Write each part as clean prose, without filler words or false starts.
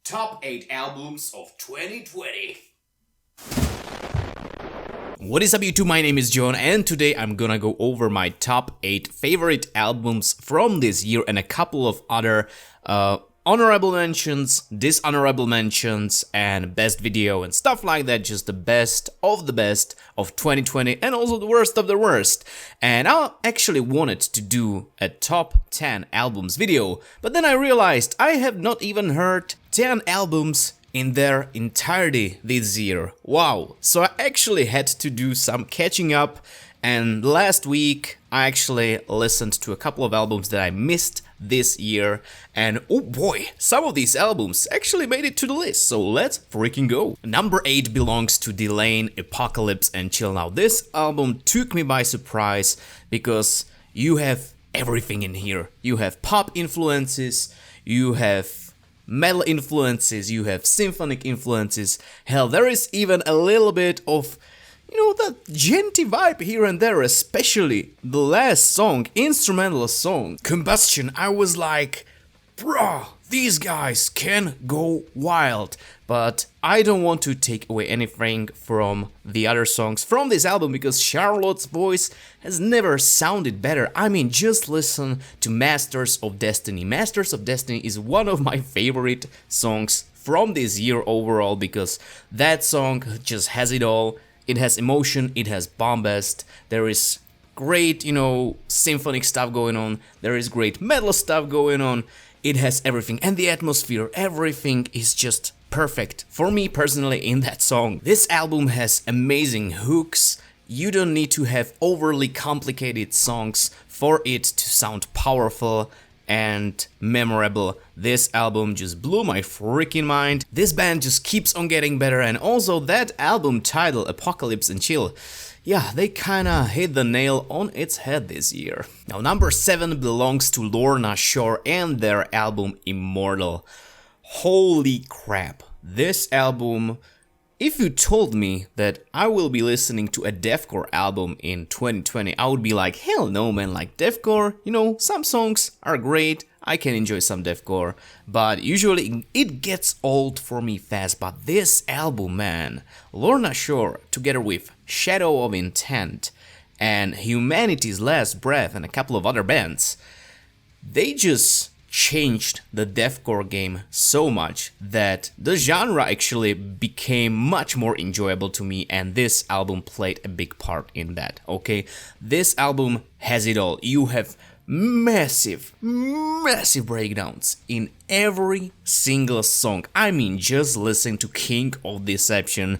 Top 8 albums of 2020. What is up YouTube, my name is John and today I'm gonna go over my top 8 favorite albums from this year and a couple of other honorable mentions, dishonorable mentions, and best video and stuff like that. Just the best of 2020 and also the worst of the worst. And I actually wanted to do a top 10 albums video, but then I realized I have not even heard 10 albums in their entirety this year. Wow. So I actually had to do some catching up, and last week I actually listened to a couple of albums that I missed this year, and oh boy, some of these albums actually made it to the list, so let's freaking go. Number 8 belongs to Delane Apocalypse and Chill. Now this album took me by surprise because you have everything in here. You have pop influences, you have metal influences, you have symphonic influences, hell, there is even a little bit of, that genty vibe here and there, especially the last song, instrumental song, Combustion. I was like, bruh, these guys can go wild. But I don't want to take away anything from the other songs from this album because Charlotte's voice has never sounded better. I mean, just listen to Masters of Destiny. Masters of Destiny is one of my favorite songs from this year overall because that song just has it all. It has emotion, it has bombast, there is great, symphonic stuff going on, there is great metal stuff going on, it has everything, and the atmosphere, everything is just perfect for me personally in that song. This album has amazing hooks. You don't need to have overly complicated songs for it to sound powerful and memorable. This album just blew my freaking mind. This band just keeps on getting better, and also that album title, Apocalypse and Chill, yeah, they kinda hit the nail on its head this year. Now number 7 belongs to Lana Shore and their album Immortal. Holy crap, this album, if you told me that I will be listening to a deathcore album in 2020, I would be like, hell no man, like deathcore, some songs are great, I can enjoy some deathcore, but usually it gets old for me fast. But this album, man, Lana Shore together with Shadow of Intent and Humanity's Last Breath and a couple of other bands, they just changed the deathcore game so much that the genre actually became much more enjoyable to me, and this album played a big part in that, okay? This album has it all. You have massive breakdowns in every single song. I mean, just listen to King of Deception.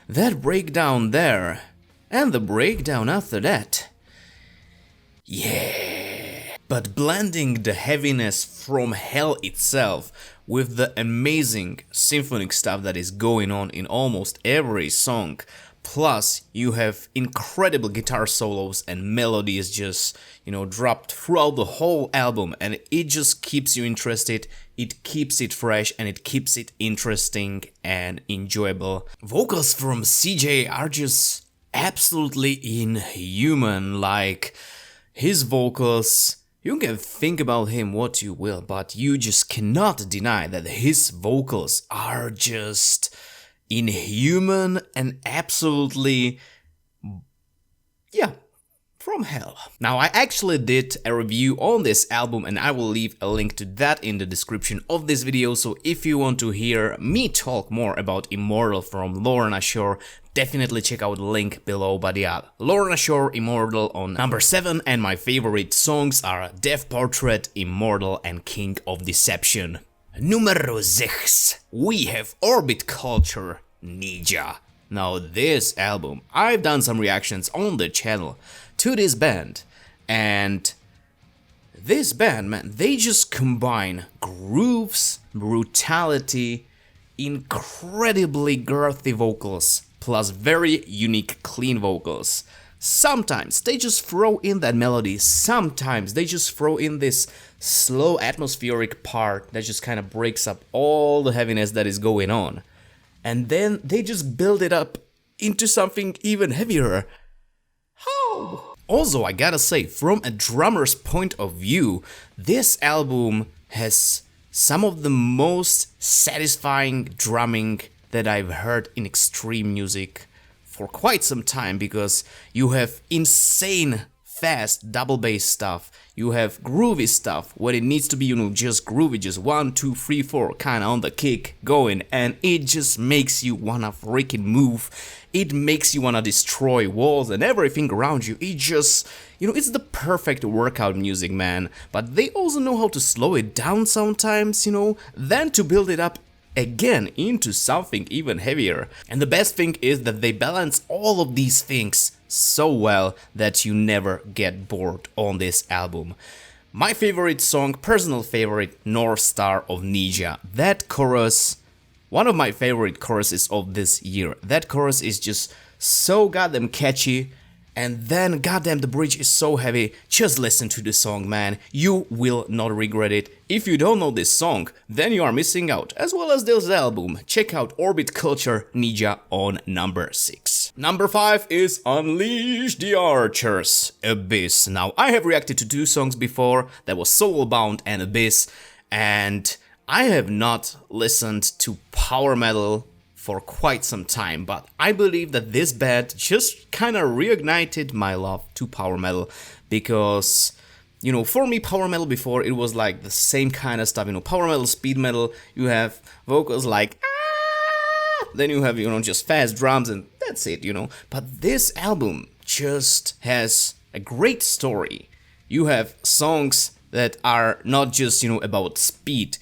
That breakdown there, and the breakdown after that. Yeah. But blending the heaviness from hell itself with the amazing symphonic stuff that is going on in almost every song, plus you have incredible guitar solos and melodies just, dropped throughout the whole album, and it just keeps you interested, it keeps it fresh, and it keeps it interesting and enjoyable. Vocals from CJ are just absolutely inhuman, like his vocals. You can think about him what you will, but you just cannot deny that his vocals are just inhuman and absolutely, from hell. Now, I actually did a review on this album and I will leave a link to that in the description of this video, so if you want to hear me talk more about Immortal from Lana Shore, definitely check out the link below. But yeah, Lana Shore, Immortal on number 7, and my favorite songs are Death Portrait, Immortal, and King of Deception. Numero 6, we have Orbit Culture, Ninja. Now this album, I've done some reactions on the channel to this band, and this band, man, they just combine grooves, brutality, incredibly girthy vocals, plus very unique clean vocals. Sometimes they just throw in that melody, sometimes they just throw in this slow atmospheric part that just kind of breaks up all the heaviness that is going on. And then they just build it up into something even heavier. How? Also, I gotta say, from a drummer's point of view, this album has some of the most satisfying drumming that I've heard in extreme music for quite some time, because you have insane fast double bass stuff, you have groovy stuff when it needs to be, just groovy, just 1, 2, 3, 4 kind of on the kick going, and it just makes you wanna freaking move. It makes you wanna destroy walls and everything around you. It just, it's the perfect workout music, man. But they also know how to slow it down sometimes, then to build it up again into something even heavier. And the best thing is that they balance all of these things so well that you never get bored on this album. My favorite song, personal favorite, North Star of Ninja. That chorus, one of my favorite choruses of this year. That chorus is just so goddamn catchy. And then, goddamn, the bridge is so heavy. Just listen to the song, man. You will not regret it. If you don't know this song, then you are missing out, as well as this album. Check out Orbit Culture Ninja on number 6. Number 5 is Unleash the Archers, Abyss. Now, I have reacted to 2 songs before. That was Soulbound and Abyss. And I have not listened to power metal for quite some time, but I believe that this band just kind of reignited my love to power metal, because for me, power metal before, it was like the same kind of stuff, power metal, speed metal, you have vocals like then you have just fast drums, and that's it, but this album just has a great story. You have songs that are not just about speed.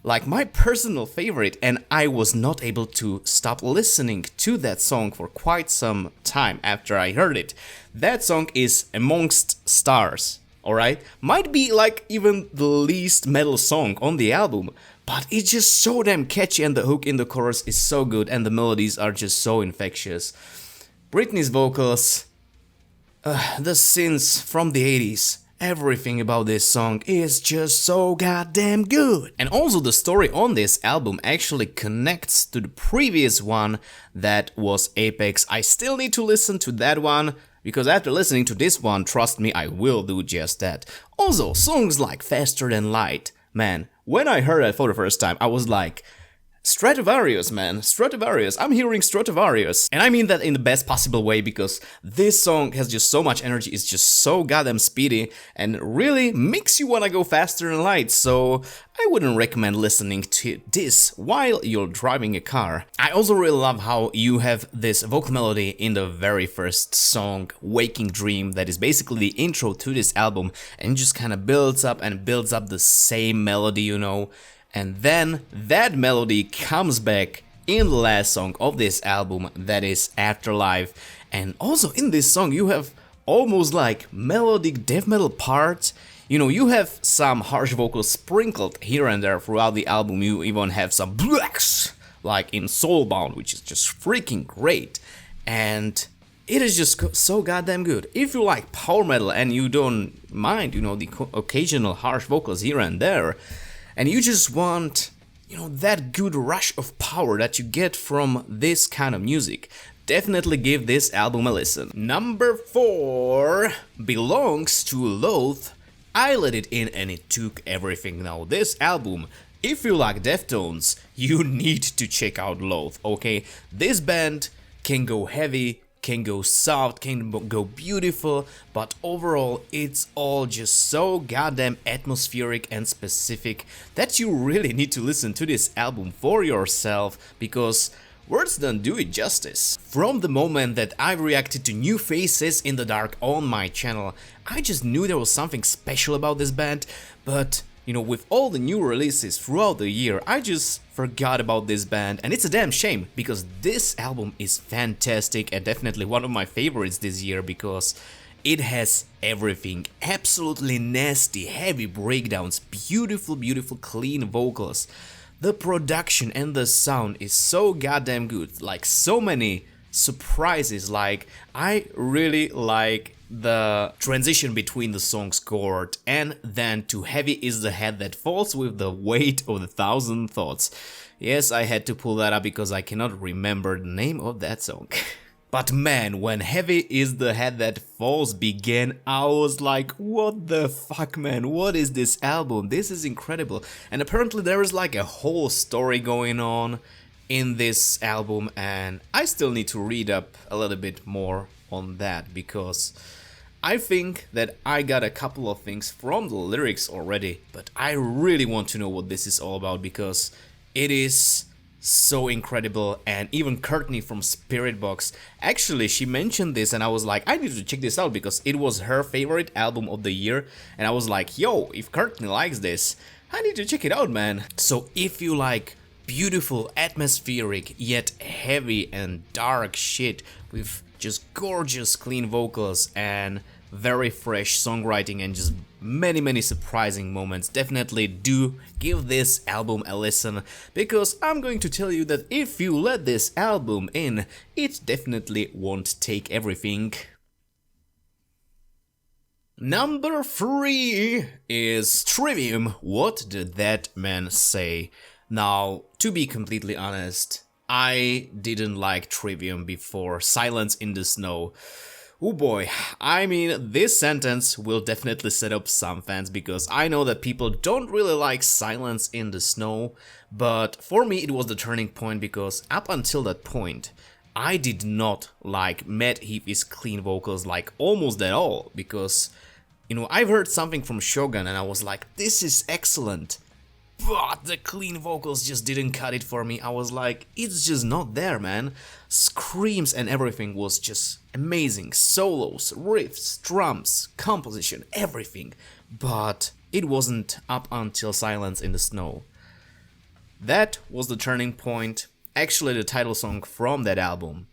Like my personal favorite, and I was not able to stop listening to that song for quite some time after I heard it. That song is Amongst Stars, alright? Might be like even the least metal song on the album, but it's just so damn catchy, and the hook in the chorus is so good, and the melodies are just so infectious. Britney's vocals, the synths from the 80s. Everything about this song is just so goddamn good. And also the story on this album actually connects to the previous one, that was Apex. I still need to listen to that one, because after listening to this one, trust me, I will do just that. Also, songs like Faster Than Light. Man, when I heard that for the first time, I was like, Stratovarius, man, Stratovarius, I'm hearing Stratovarius. And I mean that in the best possible way, because this song has just so much energy, it's just so goddamn speedy, and really makes you wanna go faster than light, so I wouldn't recommend listening to this while you're driving a car. I also really love how you have this vocal melody in the very first song, Waking Dream, that is basically the intro to this album, and just kinda builds up and builds up the same melody, and then that melody comes back in the last song of this album, that is Afterlife. And also in this song you have almost like melodic death metal parts. You have some harsh vocals sprinkled here and there throughout the album. You even have some blacks, like in Soulbound, which is just freaking great. And it is just so goddamn good. If you like power metal and you don't mind, the occasional harsh vocals here and there, and you just want, that good rush of power that you get from this kind of music, definitely give this album a listen. Number 4 belongs to Loath. I Let It In and It Took Everything. Now this album, if you like Deftones, you need to check out Loath, okay? This band can go heavy, can go soft, can go beautiful, but overall it's all just so goddamn atmospheric and specific that you really need to listen to this album for yourself, because words don't do it justice. From the moment that I reacted to New Faces in the Dark on my channel, I just knew there was something special about this band, but with all the new releases throughout the year, I just forgot about this band, and it's a damn shame, because this album is fantastic and definitely one of my favorites this year, because it has everything. Absolutely nasty, heavy breakdowns, beautiful, clean vocals. The production and the sound is so goddamn good, like so many surprises. Like, I really like the transition between the songs Gourd and then to Heavy Is the Head That Falls with the Weight of 1,000 Thoughts. Yes, I had to pull that up because I cannot remember the name of that song. But man, when Heavy Is the Head That Falls began, I was like, what the fuck, man, what is this album? This is incredible. And apparently there is like a whole story going on in this album, and I still need to read up a little bit more on that, because I think that I got a couple of things from the lyrics already, but I really want to know what this is all about, because it is so incredible. And even Courtney from Spirit Box, actually she mentioned this and I was like, I need to check this out because it was her favorite album of the year, and I was like, yo, if Courtney likes this, I need to check it out, man. So if you like beautiful, atmospheric, yet heavy and dark shit with just gorgeous clean vocals and very fresh songwriting and just many surprising moments, definitely do give this album a listen, because I'm going to tell you that if you let this album in, it definitely won't take everything. Number 3 is Trivium, What Did That Man Say? Now, to be completely honest, I didn't like Trivium before Silence in the Snow. Oh boy, I mean, this sentence will definitely set up some fans, because I know that people don't really like Silence in the Snow, but for me it was the turning point, because up until that point, I did not like Matt Heafy's clean vocals like almost at all, because, you know, I've heard something from Shogun and I was like, this is excellent. But the clean vocals just didn't cut it for me. I was like, it's just not there, man. Screams and everything was just amazing. Solos, riffs, drums, composition, everything. But it wasn't up until Silence in the Snow. That was the turning point, actually the title song from that album.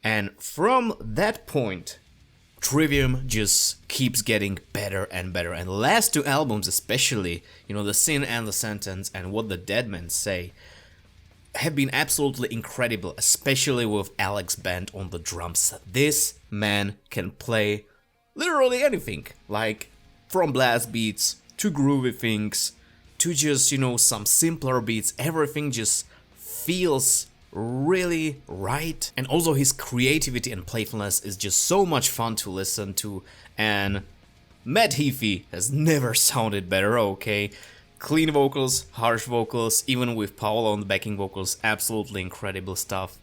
And from that point, Trivium just keeps getting better and better, and the last 2 albums especially, you know, The Sin and the Sentence and What the Dead Men Say, have been absolutely incredible, especially with Alex Band on the drums. This man can play literally anything, like from blast beats to groovy things to just, you know, some simpler beats. Everything just feels really right, and also his creativity and playfulness is just so much fun to listen to, and Matt Heafy has never sounded better, okay? Clean vocals, harsh vocals, even with Paolo on the backing vocals, absolutely incredible stuff.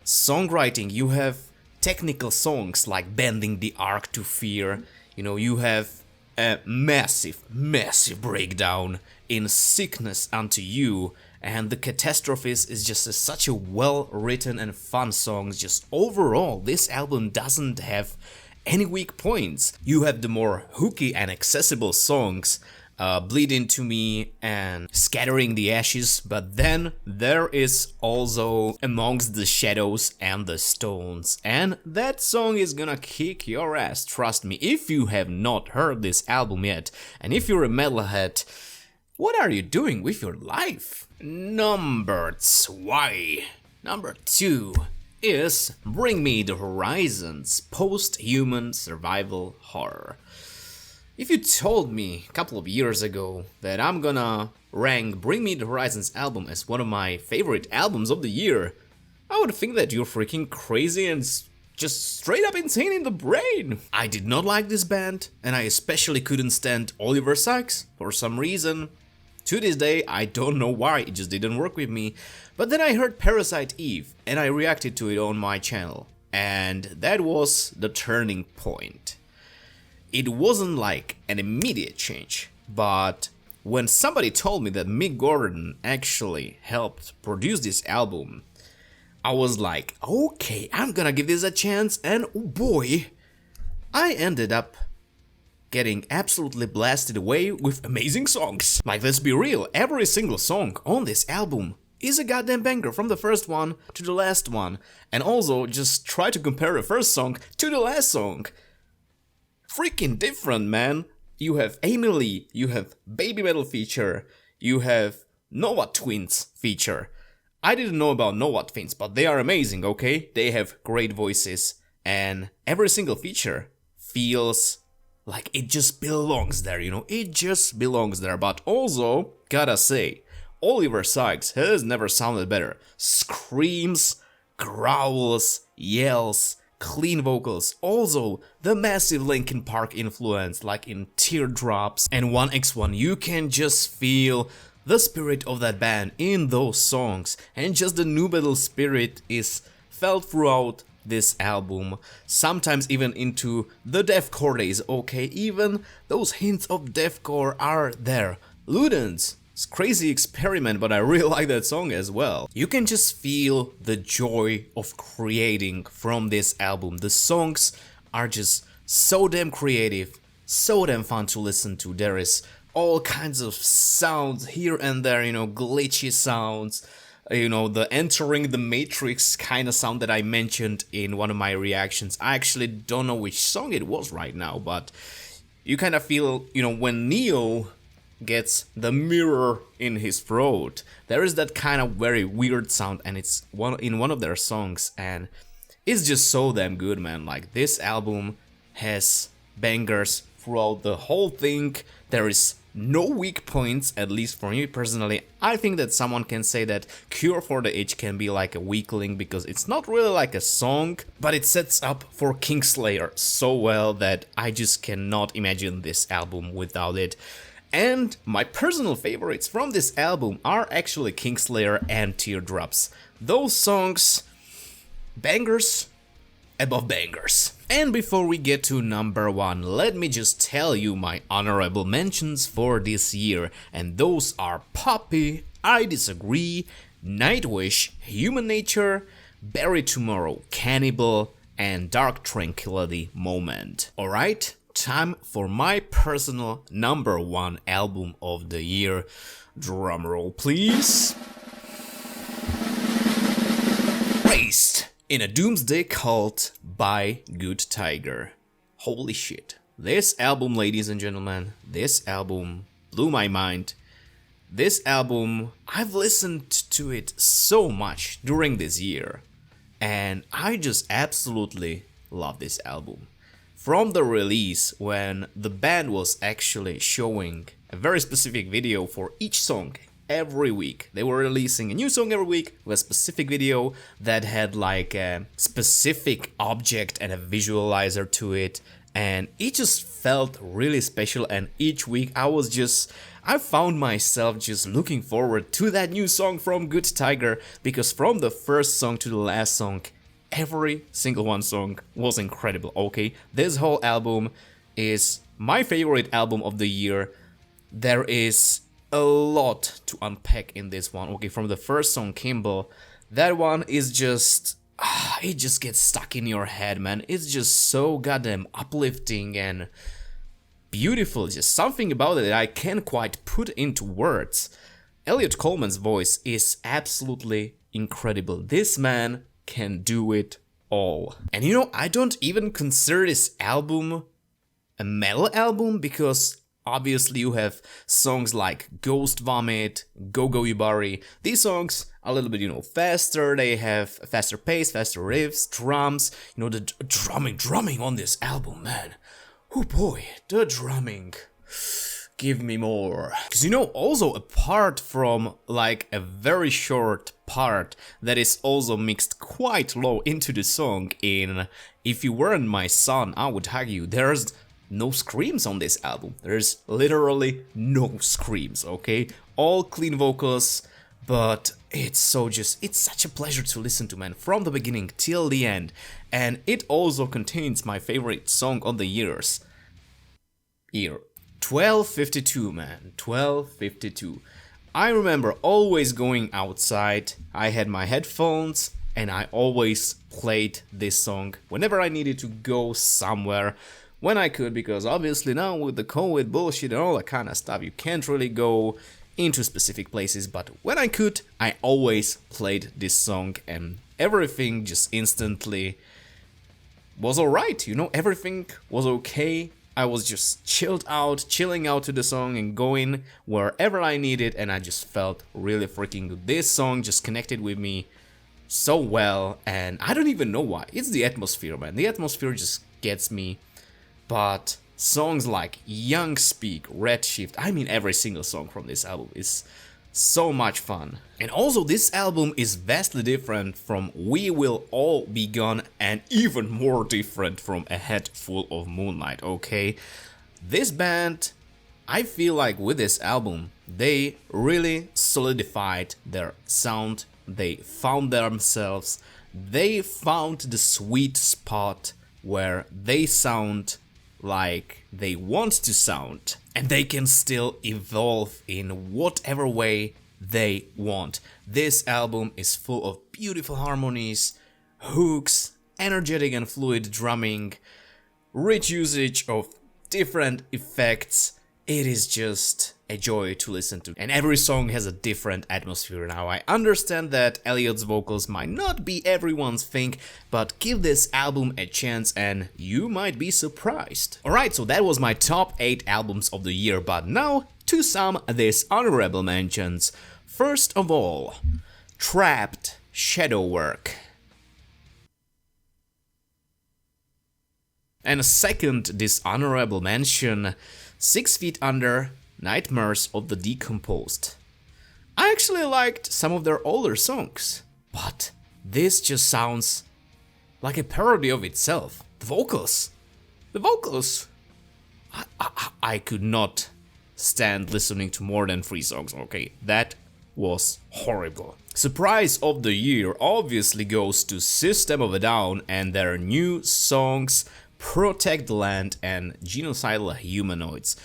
Songwriting, you have technical songs like Bending the Arc to Fear, you know, you have a massive breakdown in Sickness Unto You, and The Catastrophes is just such a well-written and fun song. Just overall, this album doesn't have any weak points. You have the more hooky and accessible songs, Bleed Into Me and Scattering the Ashes, but then there is also Amongst the Shadows and the Stones, and that song is gonna kick your ass, trust me, if you have not heard this album yet, and if you're a metalhead, what are you doing with your life? Number 2 is Bring Me the Horizons, post-human survival horror. If you told me a couple of years ago that I'm gonna rank Bring Me the Horizons album as one of my favorite albums of the year, I would think that you're freaking crazy and just straight up insane in the brain. I did not like this band, and I especially couldn't stand Oliver Sykes for some reason. To this day, I don't know why, it just didn't work with me. But then I heard Parasite Eve, and I reacted to it on my channel. And that was the turning point. It wasn't like an immediate change, but when somebody told me that Mick Gordon actually helped produce this album, I was like, okay, I'm gonna give this a chance, and oh boy, I ended up getting absolutely blasted away with amazing songs. Like, let's be real, every single song on this album is a goddamn banger from the first one to the last one. And also, just try to compare the first song to the last song. Freaking different, man. You have Amy Lee, you have Baby Metal feature, you have Nova Twins feature. I didn't know about Nova Twins, but they are amazing, okay? They have great voices, and every single feature feels like it just belongs there, you know, it just belongs there. But also, gotta say, Oliver Sykes has never sounded better. Screams, growls, yells, clean vocals, also the massive Linkin Park influence like in Teardrops and 1x1. You can just feel the spirit of that band in those songs, and just the nu metal spirit is felt throughout this album, sometimes even into the deathcore days. Okay, even those hints of deathcore are there. Ludens, it's crazy experiment, but I really like that song as well. You can just feel the joy of creating from this album. The songs are just so damn creative, so damn fun to listen to. There is all kinds of sounds here and there, glitchy sounds, the entering the matrix kind of sound that I mentioned in one of my reactions. I actually don't know which song it was right now, but you kind of feel, when Neo gets the mirror in his throat, there is that kind of very weird sound, and it's in one of their songs, and it's just so damn good, man. Like, this album has bangers throughout the whole thing. There is no weak points, at least for me personally. I think that someone can say that Cure for the Itch can be like a weak link because it's not really like a song, but it sets up for Kingslayer so well that I just cannot imagine this album without it. And my personal favorites from this album are actually Kingslayer and Teardrops. Those songs, bangers above bangers. And before we get to number 1, let me just tell you my honorable mentions for this year. And those are Poppy, I Disagree, Nightwish, Human Nature, Bury Tomorrow, Cannibal, and Dark Tranquility Moment. Alright? Time for my personal number 1 album of the year. Drumroll, please. Raised in a Doomsday Cult by Good Tiger. Holy shit. This album, ladies and gentlemen, this album blew my mind. This album, I've listened to it so much during this year, and I just absolutely love this album. From the release, when the band was actually showing a very specific video for each song every week. They were releasing a new song every week with a specific video that had like a specific object and a visualizer to it. And it just felt really special, and each week I found myself just looking forward to that new song from Good Tiger, because from the first song to the last song, every single one song was incredible, okay? This whole album is my favorite album of the year. There is a lot to unpack in this one, okay? From the first song, Kimball, that one is just... it just gets stuck in your head, man. It's just so goddamn uplifting and beautiful. Just something about it that I can't quite put into words. Elliot Coleman's voice is absolutely incredible. This man can do it all. And I don't even consider this album a metal album, because obviously you have songs like Ghost Vomit, Go Go Yubari. These songs are a little bit, faster. They have faster pace, faster riffs, drums. The drumming on this album, man. Oh boy, the drumming. Give me more. Because also apart from like a very short part that is also mixed quite low into the song in If You Weren't My Son, I Would Hug You, there's no screams on this album. There's literally no screams, okay? All clean vocals, but it's such a pleasure to listen to, man, from the beginning till the end. And it also contains my favorite song of the year. 1252, man, 1252. I remember always going outside, I had my headphones, and I always played this song whenever I needed to go somewhere, when I could, because obviously now with the COVID bullshit and all that kind of stuff, you can't really go into specific places, but when I could, I always played this song, and everything just instantly was alright, everything was okay. I was just chilling out to the song and going wherever I needed, and I just felt really freaking good. This song just connected with me so well, and I don't even know why. It's the atmosphere, man. The atmosphere just gets me. But songs like Young Speak, Redshift, every single song from this album is so much fun. And also this album is vastly different from We Will All Be Gone and even more different from A Head Full of Moonlight, okay? This band, I feel like with this album, they really solidified their sound, they found themselves, they found the sweet spot where they sound like they want to sound, and they can still evolve in whatever way they want. This album is full of beautiful harmonies, hooks, energetic and fluid drumming, rich usage of different effects. It is just a joy to listen to, and every song has a different atmosphere. Now I understand that Elliot's vocals might not be everyone's thing, but give this album a chance and you might be surprised. Alright, so that was my top 8 albums of the year, but now to some of these honorable mentions. First of all, Trapped, Shadow Work. And second, dishonorable mention, 6 Feet Under, Nightmares of the Decomposed. I actually liked some of their older songs, but this just sounds like a parody of itself. The vocals. I could not stand listening to more than 3 songs, okay? That was horrible. Surprise of the year obviously goes to System of a Down and their new songs Protect the Land and Genocidal Humanoids.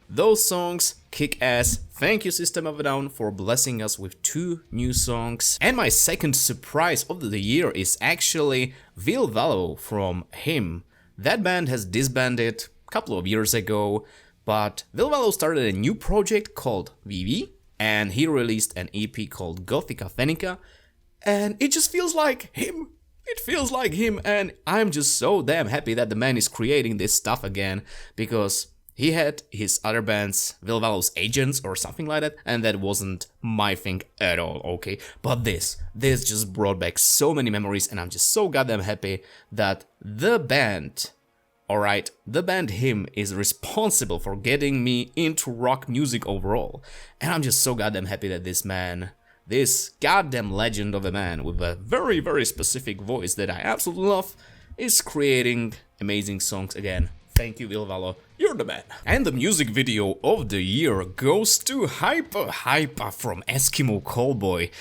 Those songs kick ass. Thank you System of a Down for blessing us with 2 new songs. And my second surprise of the year is actually Will Vallow from Him. That band has disbanded a couple of years ago, but Will Vallow started a new project called VV, and he released an EP called Gothica Fenica, and it just feels like him. It feels like him, and I'm just so damn happy that the man is creating this stuff again, because he had his other bands, Will Vallow's Agents or something like that, and that wasn't my thing at all, okay? But this just brought back so many memories, and I'm just so goddamn happy that the band, alright, the band Him is responsible for getting me into rock music overall, and I'm just so goddamn happy that this man, this goddamn legend of a man with a very, very specific voice that I absolutely love, is creating amazing songs again. Thank you, Will Vallow, you're the man. And the music video of the year goes to Hyper from Eskimo Callboy,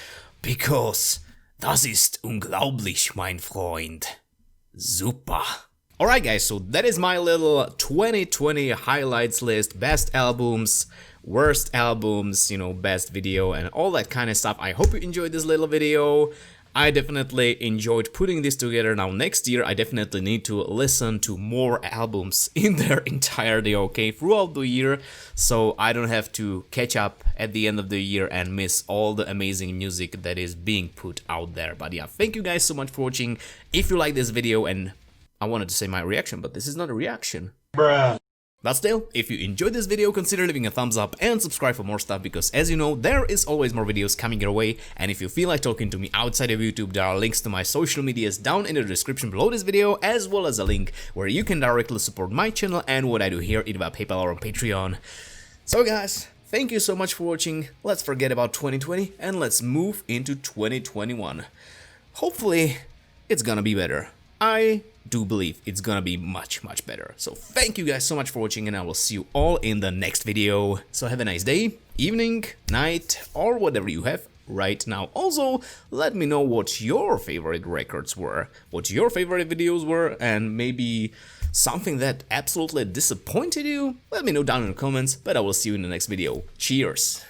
because das ist unglaublich, mein Freund. Super. Alright guys, so that is my little 2020 highlights list, best albums, worst albums, you know, best video and all that kind of stuff. I hope you enjoyed this little video. I definitely enjoyed putting this together. Now next year I definitely need to listen to more albums in their entirety, okay, throughout the year, so I don't have to catch up at the end of the year and miss all the amazing music that is being put out there. But yeah, thank you guys so much for watching. If you like this video, and I wanted to say my reaction, but this is not a reaction. Bruh. But still, if you enjoyed this video, consider leaving a thumbs up and subscribe for more stuff, because as you know, there is always more videos coming your way, and if you feel like talking to me outside of YouTube, there are links to my social medias down in the description below this video, as well as a link where you can directly support my channel and what I do here, either by PayPal or on Patreon. So guys, thank you so much for watching. Let's forget about 2020 and let's move into 2021. Hopefully, it's gonna be better. I do believe it's gonna be much better. So thank you guys so much for watching, and I will see you all in the next video. So have a nice day, evening, night, or whatever you have right now. Also, let me know what your favorite records were, what your favorite videos were, and maybe something that absolutely disappointed you. Let me know down in the comments, but I will see you in the next video. Cheers!